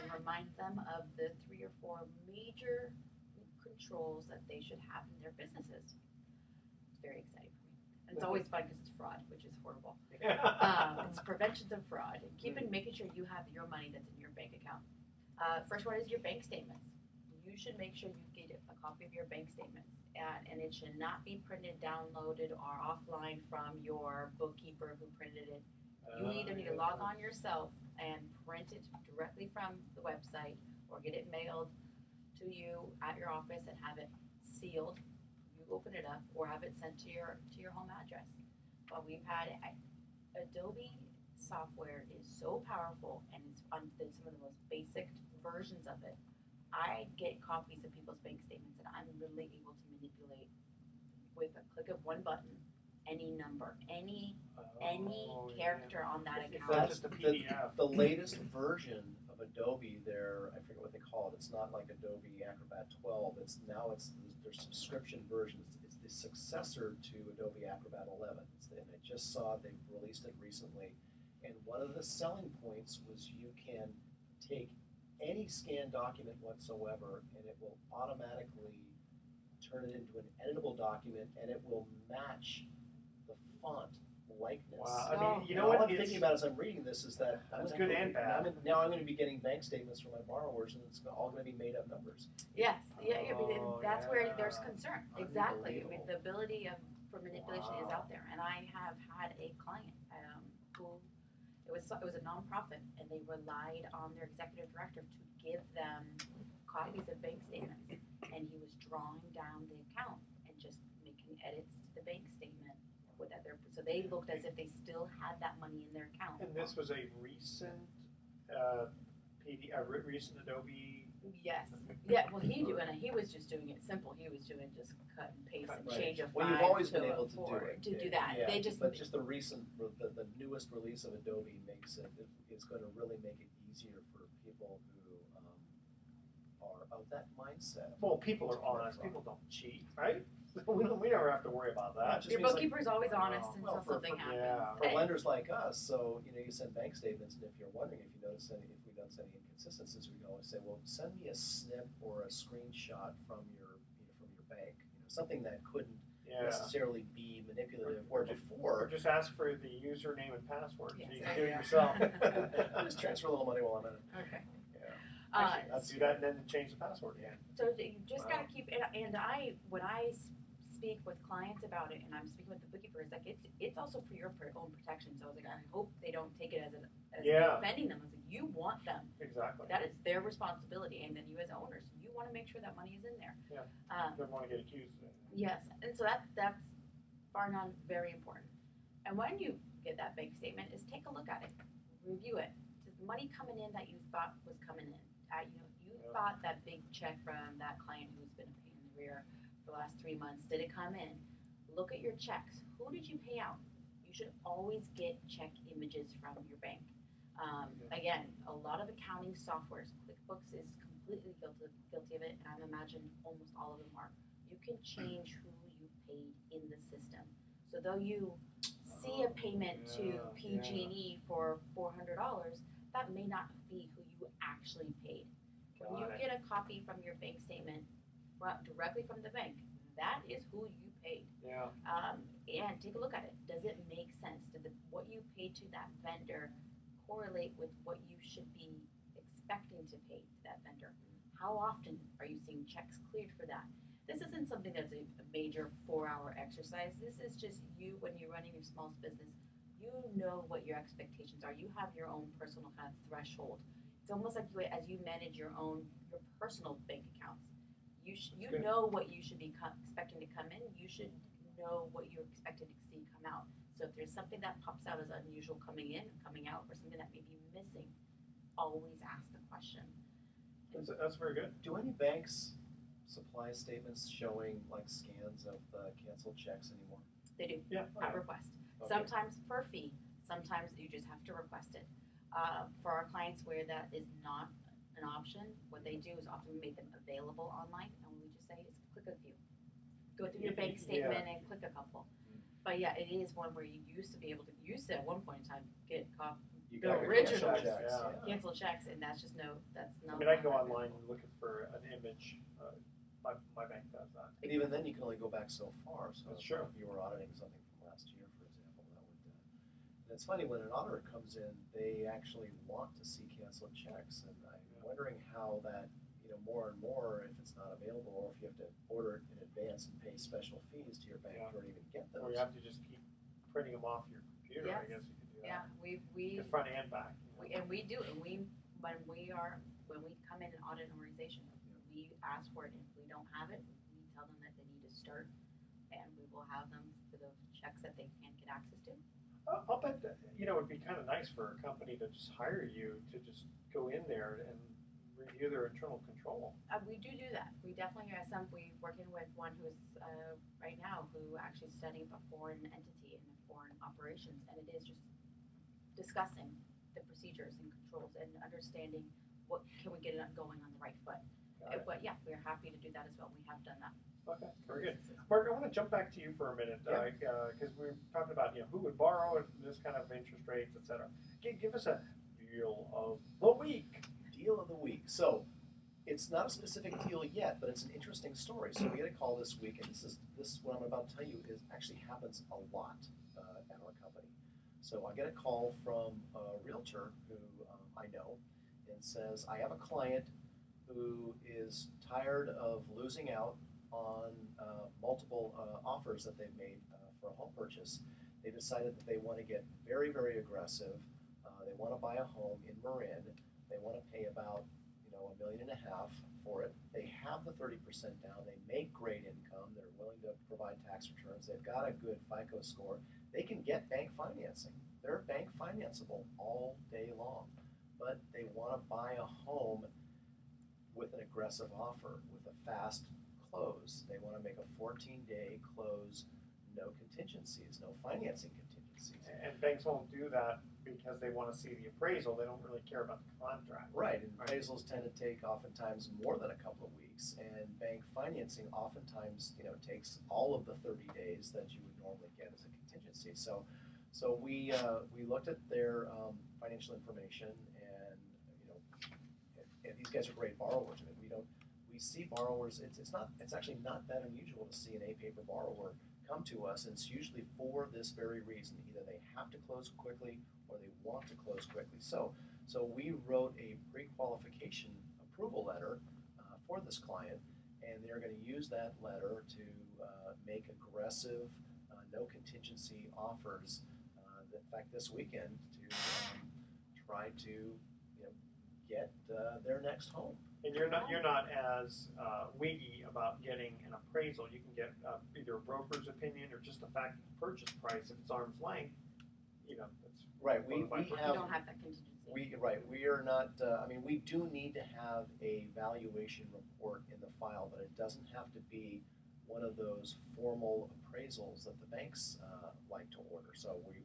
and remind them of the 3 or 4 major controls that they should have in their businesses. It's very exciting for me. And it's always fun because it's fraud, which is horrible. It's prevention of fraud. And making sure you have your money that's in your bank account. First one is your bank statements. You should make sure you get a copy of your bank statements. And it should not be printed, downloaded, or offline from your bookkeeper who printed it. You either need to log on yourself and print it directly from the website or get it mailed to you at your office and have it sealed. You open it up or have it sent to your home address. But we've had Adobe software is so powerful and it's on some of the most basic versions of it. I get copies of people's bank statements and I'm literally able to manipulate with a click of one button any number, any character on that account. That's just a PDF. The latest version of Adobe, I forget what they call it. It's not like Adobe Acrobat 12. It's their subscription version. It's the successor to Adobe Acrobat 11. And I just saw they released it recently. And one of the selling points was you can take any scanned document whatsoever, and it will automatically turn it into an editable document, and it will match the font likeness. Wow. I mean, you And know all what? I'm thinking about as I'm reading this is that That's good and bad. now I'm going to be getting bank statements from my borrowers, and it's all going to be made up numbers. Yes, yeah, Oh, that's where yeah. there's concern. Exactly. I mean, Unbelievable. the ability for manipulation is Wow. out there. And I have had a client who it was a nonprofit, and they relied on their executive director to give them copies of bank statements, and he was drawing down the account and just making edits to the bank statement with other. So they looked as if they still had that money in their account. And this was a recent recent Adobe Yes. Yeah. Well, he was just doing it simple. He was doing just cut and paste and Right. change a Well, 5 you've always to been a able to do 4 it. to do that. Yeah, They just but just the newest release of Adobe makes it's going to really make it easier for people who are of that mindset. Well, people are honest. People don't cheat, right? we never have to worry about that. Just your means, like, bookkeeper is always honest well, until something happens. yeah. for lenders like us, so you send bank statements, and if you're wondering if we notice any inconsistencies, we can always say, well, send me a snip or a screenshot from your bank, something that couldn't necessarily be manipulative. Where Or before, just ask for the username and password so you can Yes, do it there you yourself. just transfer a little money while I'm at it. Okay. Yeah. Actually, That's do that and then change the password again. So you just Wow. gotta keep it. And when I speak with clients about it, and I'm speaking with the bookkeeper, it's like it's also for your own protection. So I was like, I hope they don't take it as Yeah. offending them. I was like, you want them. Exactly. That is their responsibility, and then you as owners, you want to make sure that money is in there. Yeah. Um, Don't want to get accused of it. Yes, and so that's bar none very important. And when you get that bank statement, is take a look at it, review it. Is the money coming in that you thought was coming in? You Yeah. thought that big check from that client who's been a pain in the rear for the last 3 months, did it come in? Look at your checks. Who did you pay out? You should always get check images from your bank. Again, a lot of accounting softwares, QuickBooks is completely guilty of it, and I imagine almost all of them are. You can change who you paid in the system. So though you see a payment to PG&E for $400, that may not be who you actually paid. When you Got it. get a copy from your bank statement directly from the bank, that is who you paid. Yeah. And take a look at it. Does it make sense? Did what you paid to that vendor correlate with what you should be expecting to pay to that vendor? How often are you seeing checks cleared for that? This isn't something that's a major 4-hour exercise. This is just you, when you're running your small business, you know what your expectations are. You have your own personal kind of threshold. It's almost like as you manage your personal bank accounts. You know what you should be expecting to come in. You should know what you're expected to see come out. So if there's something that pops out as unusual coming in, coming out, or something that may be missing, always ask the question. That's very good. Do any banks supply statements showing like scans of canceled checks anymore? They do, Yeah. at request. Okay. Sometimes for a fee, sometimes you just have to request it. For our clients where that is not an option, what they do is often make them available online, and we just say, it's click a few. Go through your bank statement and click a couple. But yeah, it is one where you used to at one point in time, get You The got your original canceled checks, checks, yeah. cancel checks, and that's I not. mean, I go online looking for an image. My bank does that. But even then, you can only go back so far. So That's true. if you were auditing something from last year, for example, that would. And it's funny when an auditor comes in, they actually want to see canceled checks, and I'm wondering how that, more and more, if it's not available, or if you have to order it in advance and pay special fees to your bank to even get those. Or you have to just keep printing them off your computer. I guess you could do that. Yeah, we The front and back. we do, and when we come in and audit an organization, we ask for it, and if we don't have it, we tell them that they need to start, and we will have them for the checks that they can't get access to. I'll bet that, it'd be kind of nice for a company to just hire you to just go in there and review their internal control. We do that. We definitely are we're working with one who's right now who actually is setting up a foreign entity and foreign operations, and it is just discussing the procedures and controls and understanding what can we get it going on the right foot. But yeah, we're happy to do that as well. We have done that. Okay, very good. Mark, I want to jump back to you for a minute because we were talking about who would borrow at this kind of interest rates, et cetera. Give us a deal of the week. Deal of the week. So it's not a specific deal yet, but it's an interesting story. So we had a call this week, and this what I'm about to tell you actually happens a lot at our company. So I get a call from a realtor who I know and says, I have a client who is tired of losing out on multiple offers that they've made for a home purchase. They decided that they want to get very, very aggressive. They want to buy a home in Marin. They want to pay about $1.5 million for it. They have the 30% down. They make great income. They're willing to provide tax returns. They've got a good FICO score. They can get bank financing. They're bank financeable all day long, but they want to buy a home with an aggressive offer, with a fast close. They want to make a 14-day close, no contingencies, no financing contingencies. And banks won't do that because they want to see the appraisal. They don't really care about the contract. Right, and appraisals tend to take oftentimes more than a couple of weeks, and bank financing oftentimes, takes all of the 30 days that you would normally get as a contingency. So we looked at their financial information, and and these guys are great borrowers. I mean, we see borrowers. It's actually not that unusual to see an A-paper borrower come to us, and it's usually for this very reason. Either they have to close quickly or they want to close quickly. So we wrote a pre-qualification approval letter for this client, and they're going to use that letter to make aggressive, no contingency offers. In fact, this weekend to try to get their next home. And you're not as wiggy about getting an appraisal. You can get either a broker's opinion or just the fact that the purchase price, if it's arm's length, that's right. We You don't have that contingency. We are not. We do need to have a valuation report in the file, but it doesn't have to be one of those formal appraisals that the banks like to order. So we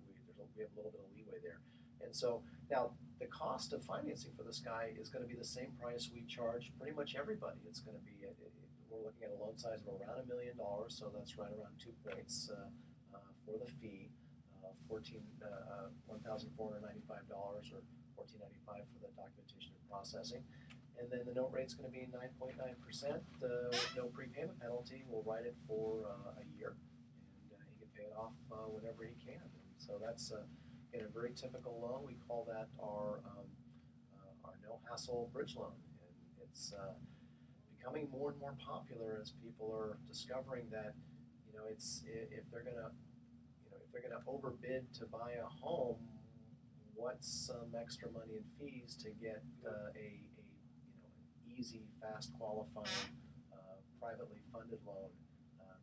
have a little bit of leeway there. And so now the cost of financing for this guy is going to be the same price we charge pretty much everybody. It's going to be, we're looking at a loan size of around $1 million, so that's right around 2 points for the fee, $1,495 or $1,495 for the documentation and processing. And then the note rate's going to be 9.9% with no prepayment penalty. We'll write it for a year, and he can pay it off whenever he can. And so that's in a very typical loan. We call that our no hassle bridge loan, and it's becoming more and more popular as people are discovering that it's if they're gonna overbid to buy a home, what's some extra money in fees to get a easy, fast qualifying, privately funded loan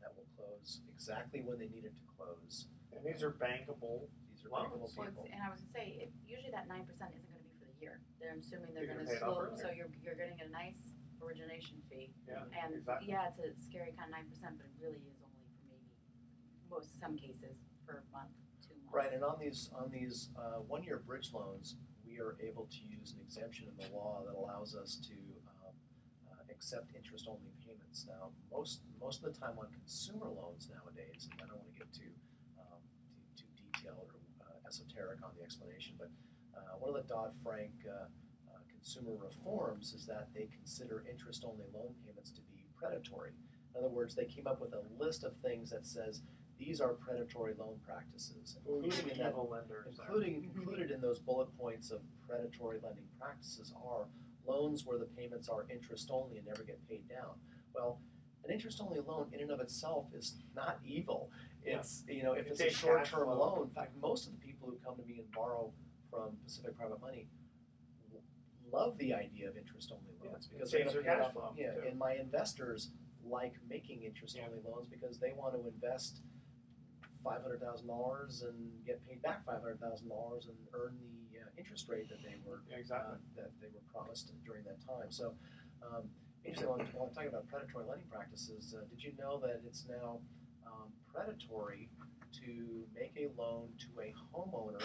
that will close exactly when they need it to close. And these are bankable. These are bankable Well, people. and I was going to say, usually that 9% isn't going to be for the year. They're assuming they're You're going gonna to pay it off slow, earlier. so you're getting a nice origination fee. Yeah, And exactly. yeah, it's a scary kind of 9%, but it really is only for maybe some cases for a month, 2 months. Right, and on these 1-year bridge loans, we are able to use an exemption in the law that allows us to accept interest-only payments. Now, most of the time on consumer loans nowadays, and I don't want to get too detailed or esoteric on the explanation, but one of the Dodd-Frank consumer reforms is that they consider interest-only loan payments to be predatory. In other words, they came up with a list of things that says these are predatory loan practices, including in that, Evil lenders. included in those bullet points of predatory lending practices are loans where the payments are interest only and never get paid down. Well, an interest only loan in and of itself is not evil. It's if it's a short-term loan. In fact, most of the people who come to me and borrow from Pacific Private Money love the idea of interest-only loans because it saves they're their gonna cash pay it off. flow, Yeah, too. and my investors like making interest-only loans because they want to invest $500,000 and get paid back $500,000 and earn the interest rate that they were Exactly. promised during that time. So, interesting. While I'm talking about predatory lending practices, did you know that it's now predatory to make a loan to a homeowner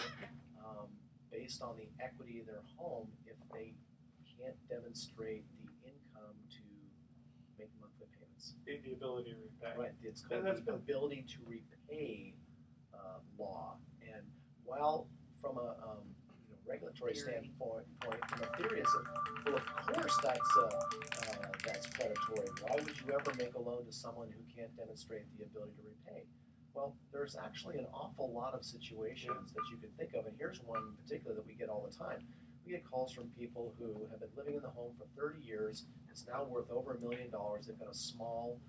based on the equity of their home if they can't demonstrate the income to make monthly payments? The ability to repay. Right, it's called And that's the been- ability to repay law. And while from a regulatory Theory. standpoint, from a theory, it's well, of course that's predatory. Why would you ever make a loan to someone who can't demonstrate the ability to repay? Well, there's actually an awful lot of situations that you can think of, and here's one in particular that we get all the time. We get calls from people who have been living in the home for 30 years. It's now worth over $1 million. They've got a small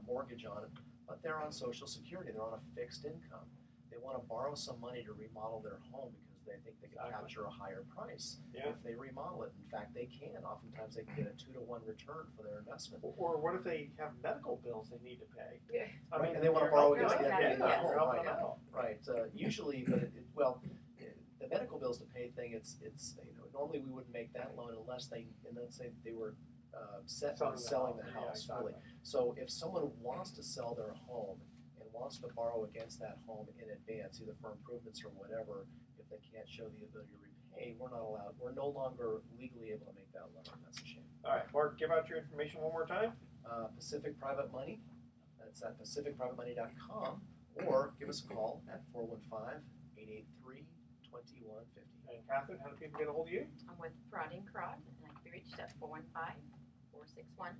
mortgage on it, but they're on Social Security. They're on a fixed income. They want to borrow some money to remodel their home because they think they can Exactly. capture a higher price Yeah. if they remodel it. In fact, they can. Oftentimes, they can get a 2-to-1 return for their investment. Or what if they have medical bills they need to pay? Yeah. I Right, mean, and they wanna you're borrow helping against them. the equity Yeah, of the you're home, helping them right. out. Right. Usually, but the medical bills to pay thing, it's normally we wouldn't make that loan unless they were set Selling on the selling the house, yeah, house, exactly. really. So if someone wants to sell their home and wants to borrow against that home in advance, either for improvements or whatever, if they can't show the ability to repay, we're no longer legally able to make that loan. That's a shame. All right, Mark, give out your information one more time. Pacific Private Money, that's at pacificprivatemoney.com, or give us a call at 415-883-2150. And Kathryn, how do people get a hold of you? I'm with Prod and Crod, and I can be reached at 415-461-8500.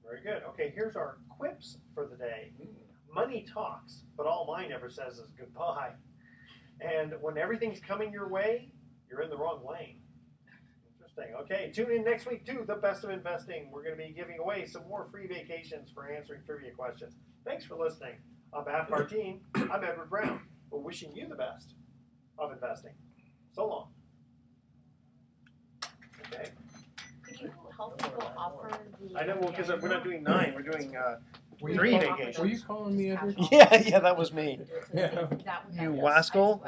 Very good. Okay, here's our quips for the day. Money talks, but all mine ever says is goodbye. And when everything's coming your way, you're in the wrong lane. Interesting. Okay, tune in next week to The Best of Investing. We're going to be giving away some more free vacations for answering trivia questions. Thanks for listening. On behalf of our team, I'm Edward Brown. We're wishing you the best of investing. So long. Okay. Could you help people offer the... I know, well, because we're not doing 9, we're doing Were you 3 call- vacations. Were you calling me, Edward? Yeah, that was me. Is that what that You is? wascal.